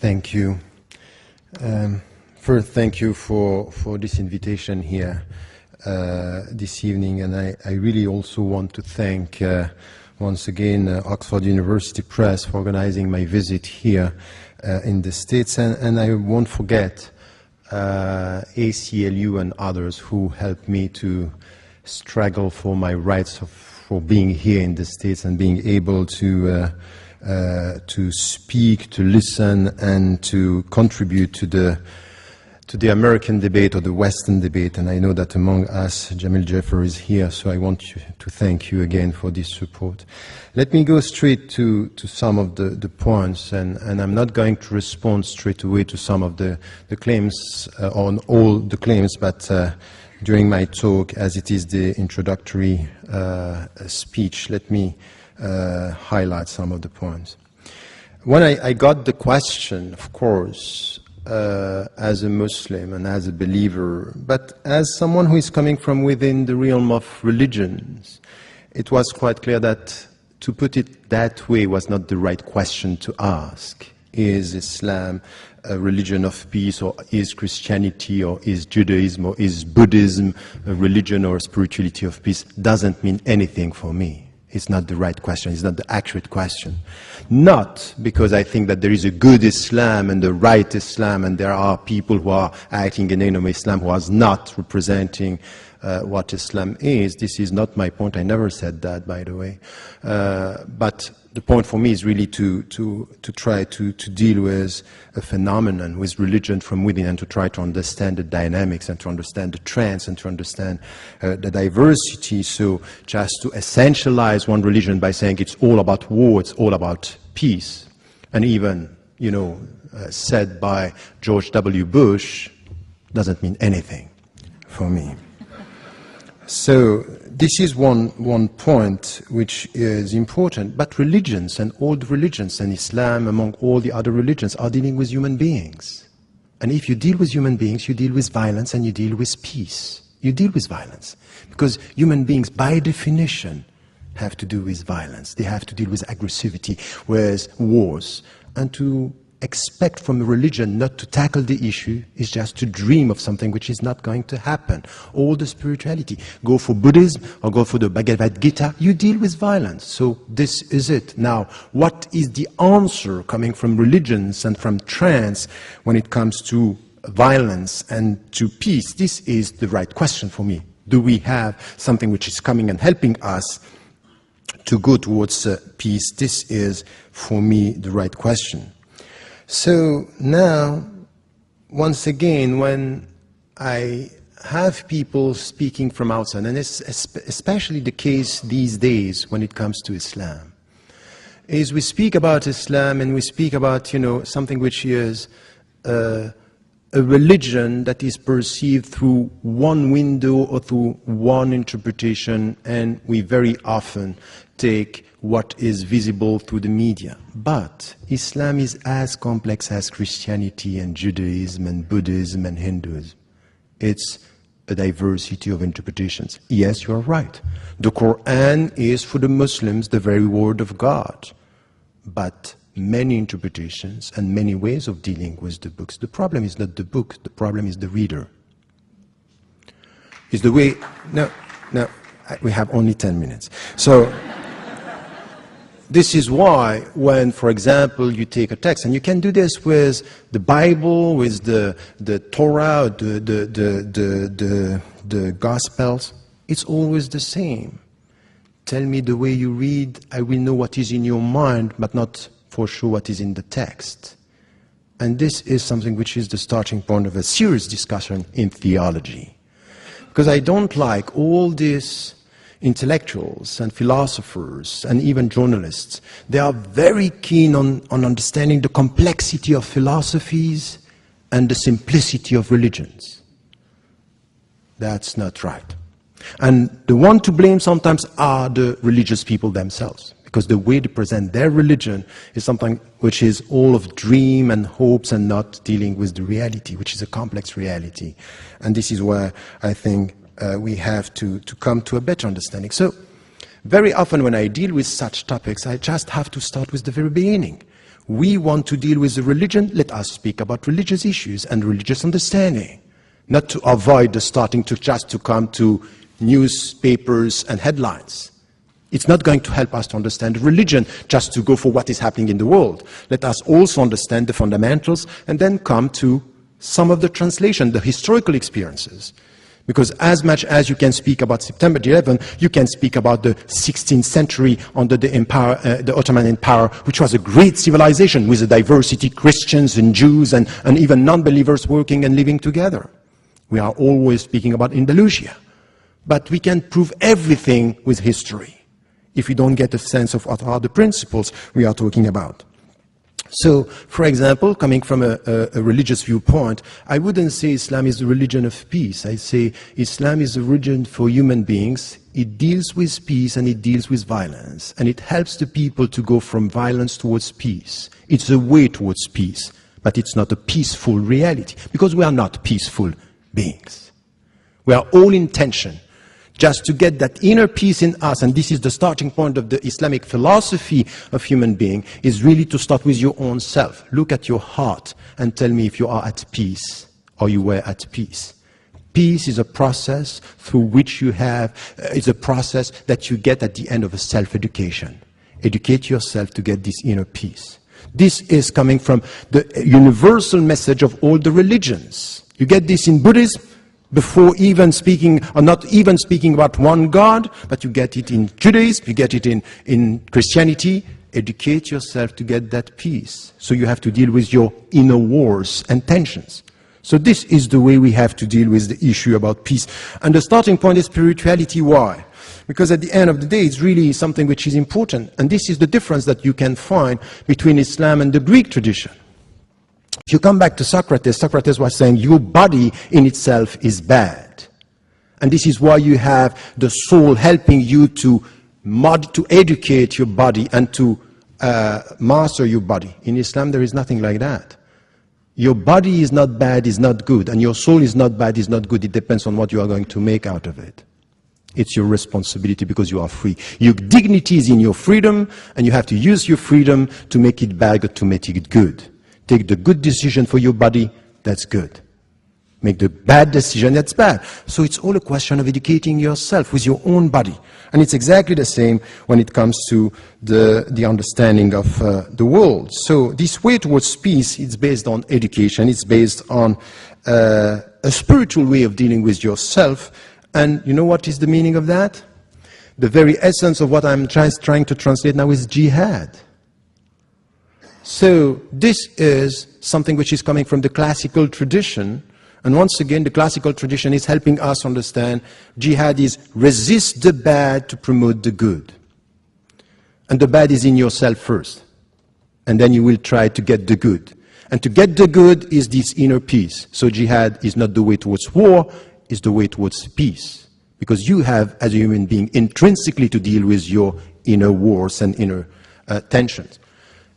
Thank you. First, thank you for this invitation here this evening, and I really also want to thank once again Oxford University Press for organizing my visit here in the States, and I won't forget ACLU and others who helped me to struggle for my rights for being here in the States and being able to speak, to listen, and to contribute to the American debate or the Western debate. And I know that among us, Jamil Jaffer is here, so I want to thank you again for this support. Let me go straight to some of the points, and I'm not going to respond straight away to some of the claims, on all the claims, but during my talk, as it is the introductory speech, let me highlight some of the points. When I got the question, of course, as a Muslim and as a believer, but as someone who is coming from within the realm of religions, it was quite clear that to put it that way was not the right question to ask. Is Islam a religion of peace, or is Christianity, or is Judaism, or is Buddhism a religion or a spirituality of peace? Doesn't mean anything for me. It's not the right question. It's not the accurate question. Not because I think that there is a good Islam and a right Islam, and there are people who are acting in the name of Islam who are not representing what Islam is. This is not my point. I never said that, by the way. But the point for me is really to try to deal with a phenomenon, with religion from within, and to try to understand the dynamics and to understand the trends and to understand the diversity. So just to essentialize one religion by saying it's all about war, it's all about peace, and even, said by George W. Bush, doesn't mean anything for me. So this is one point which is important. But religions, and all the religions, and Islam among all the other religions, are dealing with human beings. And if you deal with human beings, you deal with violence and you deal with peace. You deal with violence. Because human beings, by definition, have to do with violence. They have to deal with aggressivity, with wars. And to expect from a religion not to tackle the issue is just to dream of something which is not going to happen. All the spirituality, go for Buddhism or go for the Bhagavad Gita, you deal with violence. So this is it. Now, what is the answer coming from religions and from trends when it comes to violence and to peace? This is the right question for me. Do we have something which is coming and helping us to go towards peace? This is, for me, the right question. So now, once again, when I have people speaking from outside, and it's especially the case these days when it comes to Islam, is we speak about Islam and we speak about, something which is a religion that is perceived through one window or through one interpretation, and we very often take what is visible through the media. But Islam is as complex as Christianity and Judaism and Buddhism and Hinduism. It's a diversity of interpretations. Yes, you are right. The Quran is for the Muslims the very word of God. But many interpretations and many ways of dealing with the books. The problem is not the book, the problem is the reader. Is the way... No, we have only 10 minutes. So... This is why when, for example, you take a text, and you can do this with the Bible, with the Torah, the Gospels, it's always the same. Tell me the way you read, I will know what is in your mind, but not for sure what is in the text. And this is something which is the starting point of a serious discussion in theology. Because I don't like all this intellectuals and philosophers and even journalists. They are very keen on understanding the complexity of philosophies and the simplicity of religions. That's not right. And the one to blame sometimes are the religious people themselves, because the way they present their religion is something which is all of dream and hopes and not dealing with the reality, which is a complex reality. And this is where I think we have to come to a better understanding. So, very often when I deal with such topics, I just have to start with the very beginning. we want to deal with the religion, let us speak about religious issues and religious understanding, not to avoid the starting to just to come to newspapers and headlines. It's not going to help us to understand religion just to go for what is happening in the world. Let us also understand the fundamentals and then come to some of the translation, the historical experiences. Because as much as you can speak about September 11, you can speak about the 16th century under the empire, the Ottoman Empire, which was a great civilization with a diversity, Christians and Jews and even non-believers working and living together. We are always speaking about Andalusia. But we can prove everything with history if we don't get a sense of what are the principles we are talking about. So, for example, coming from a religious viewpoint, I wouldn't say Islam is the religion of peace. I say Islam is a religion for human beings. It deals with peace and it deals with violence. And it helps the people to go from violence towards peace. It's a way towards peace, but it's not a peaceful reality, because we are not peaceful beings. We are all in tension. Just to get that inner peace in us, and this is the starting point of the Islamic philosophy of human being, is really to start with your own self. Look at your heart and tell me if you are at peace or you were at peace. Peace is a process through which you have, is a process that you get at the end of a self-education. Educate yourself to get this inner peace. This is coming from the universal message of all the religions. You get this in Buddhism, before even speaking, or not even speaking about one God, but you get it in Judaism, you get it in Christianity. Educate yourself to get that peace. So you have to deal with your inner wars and tensions. So this is the way we have to deal with the issue about peace. And the starting point is spirituality. Why? Because at the end of the day, it's really something which is important. And this is the difference that you can find between Islam and the Greek tradition. If you come back to Socrates, Socrates was saying your body in itself is bad. And this is why you have the soul helping you to educate your body and to master your body. In Islam, there is nothing like that. Your body is not bad, is not good, and your soul is not bad, is not good. It depends on what you are going to make out of it. It's your responsibility because you are free. Your dignity is in your freedom, and you have to use your freedom to make it bad or to make it good. Take the good decision for your body, that's good. Make the bad decision, that's bad. So it's all a question of educating yourself with your own body. And it's exactly the same when it comes to the understanding of the world. So this way towards peace, it's based on education, it's based on a spiritual way of dealing with yourself. And you know what is the meaning of that? The very essence of what I'm trying to translate now is jihad. So this is something which is coming from the classical tradition. And once again, the classical tradition is helping us understand jihad is resist the bad to promote the good. And the bad is in yourself first. And then you will try to get the good. And to get the good is this inner peace. So jihad is not the way towards war, it's the way towards peace. Because you have, as a human being, intrinsically to deal with your inner wars and inner tensions.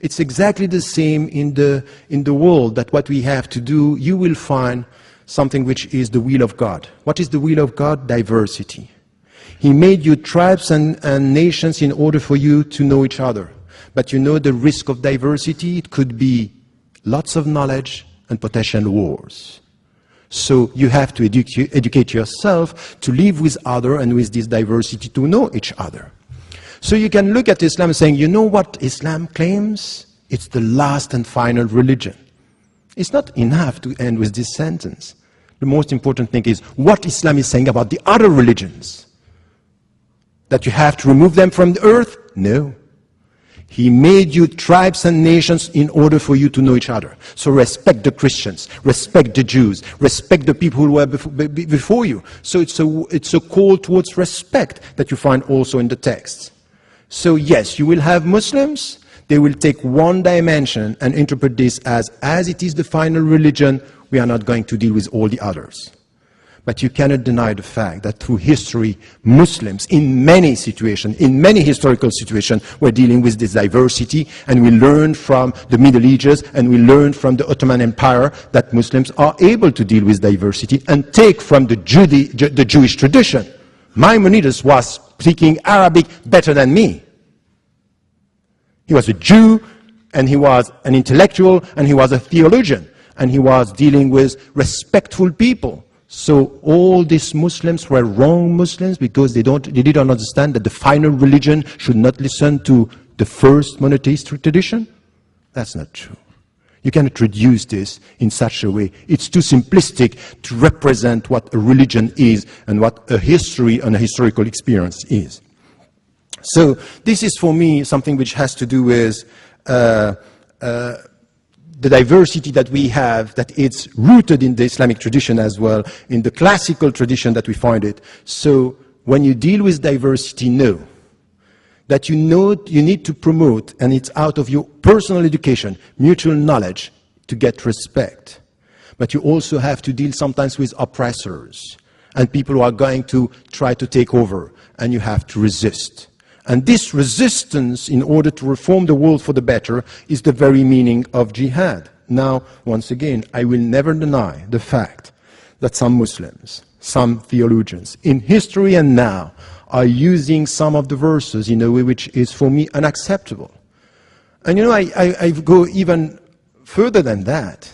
It's exactly the same in the world, that what we have to do, you will find something which is the will of God. What is the will of God? Diversity. He made you tribes and nations in order for you to know each other. But you know the risk of diversity? It could be lots of knowledge and potential wars. So you have to educate yourself to live with others and with this diversity to know each other. So you can look at Islam saying, you know what Islam claims? It's the last and final religion. It's not enough to end with this sentence. The most important thing is what Islam is saying about the other religions. That you have to remove them from the earth? No. He made you tribes and nations in order for you to know each other. So respect the Christians, respect the Jews, respect the people who were before you. So it's a call towards respect that you find also in the texts. So yes, you will have Muslims, they will take one dimension and interpret this as it is the final religion, we are not going to deal with all the others. But you cannot deny the fact that through history, Muslims in many situations, in many historical situations, were dealing with this diversity, and we learned from the Middle Ages and we learned from the Ottoman Empire that Muslims are able to deal with diversity and take from the Jewish tradition. Maimonides was speaking Arabic better than me. He was a Jew, And he was an intellectual, and he was a theologian, and he was dealing with respectful people. So all these Muslims were wrong Muslims because they didn't understand that the final religion should not listen to the first monotheistic tradition? That's not true. You cannot reduce this in such a way. It's too simplistic to represent what a religion is and what a history and a historical experience is. So this is for me something which has to do with the diversity that we have, that it's rooted in the Islamic tradition as well, in the classical tradition that we find it. So when you deal with diversity, know that you need to promote, and it's out of your personal education, mutual knowledge, to get respect. But you also have to deal sometimes with oppressors and people who are going to try to take over, and you have to resist. And this resistance, in order to reform the world for the better, is the very meaning of jihad. Now, once again, I will never deny the fact that some Muslims, some theologians, in history and now, are using some of the verses in a way which is, for me, unacceptable. And I go even further than that.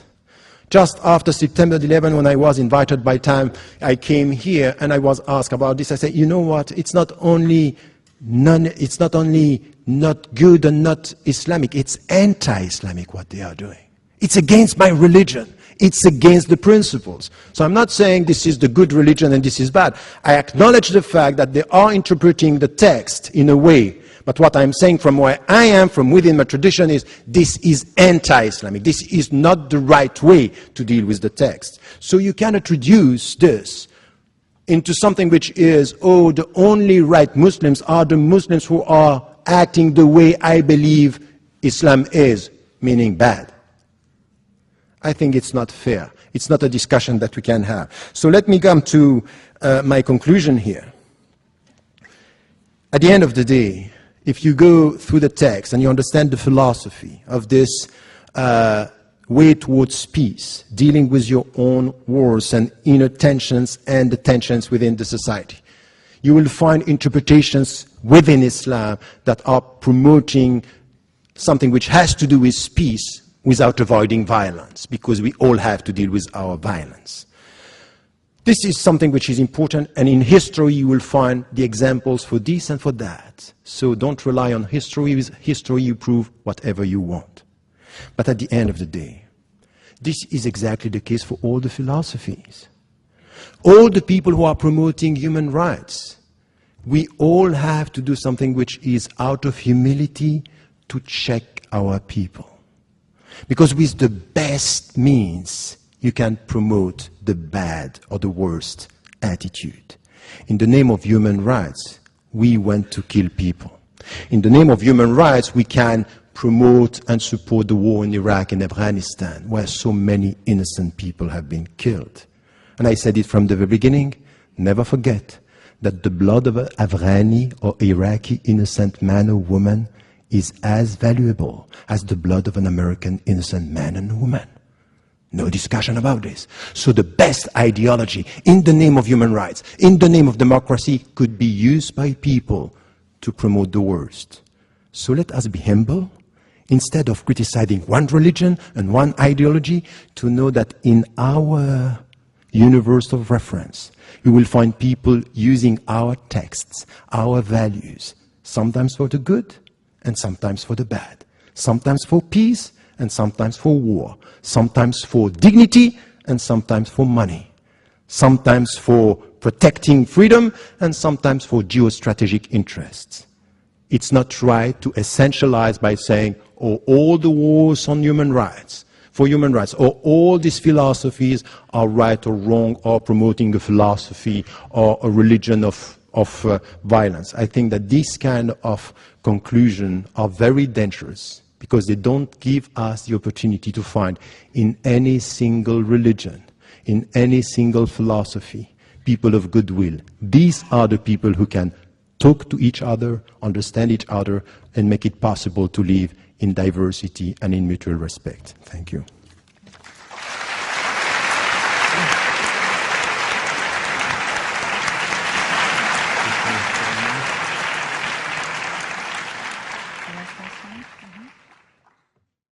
Just after September 11, when I was invited by Time, I came here and I was asked about this. I said, you know what, it's not only not good and not Islamic, it's anti-Islamic what they are doing. It's against my religion. It's against the principles. So I'm not saying this is the good religion and this is bad. I acknowledge the fact that they are interpreting the text in a way. But what I'm saying from where I am, from within my tradition, is this is anti-Islamic. This is not the right way to deal with the text. So you cannot reduce this into something which is, oh, the only right Muslims are the Muslims who are acting the way I believe Islam is, meaning bad. I think it's not fair. It's not a discussion that we can have. So let me come to my conclusion here. At the end of the day, if you go through the text and you understand the philosophy of this way towards peace, dealing with your own wars and inner tensions and the tensions within the society, you will find interpretations within Islam that are promoting something which has to do with peace, without avoiding violence, because we all have to deal with our violence. This is something which is important, and in history you will find the examples for this and for that. So don't rely on history. With history you prove whatever you want. But at the end of the day, this is exactly the case for all the philosophies. All the people who are promoting human rights, we all have to do something which is out of humility to check our people. Because with the best means, you can promote the bad or the worst attitude. In the name of human rights, we want to kill people. In the name of human rights, we can promote and support the war in Iraq and Afghanistan, where so many innocent people have been killed. And I said it from the very beginning, never forget that the blood of an Afghani or Iraqi innocent man or woman is as valuable as the blood of an American innocent man and woman. No discussion about this. So the best ideology in the name of human rights, in the name of democracy, could be used by people to promote the worst. So let us be humble, instead of criticizing one religion and one ideology, to know that in our universe of reference, you will find people using our texts, our values, sometimes for the good, and sometimes for the bad, sometimes for peace and sometimes for war, sometimes for dignity and sometimes for money, sometimes for protecting freedom and sometimes for geostrategic interests. It's not right to essentialize by saying, oh, all the wars on human rights, for human rights, or all these philosophies are right or wrong, or promoting a philosophy or a religion of violence. I think that these kind of conclusions are very dangerous because they don't give us the opportunity to find in any single religion, in any single philosophy, people of goodwill. These are the people who can talk to each other, understand each other, and make it possible to live in diversity and in mutual respect. Thank you.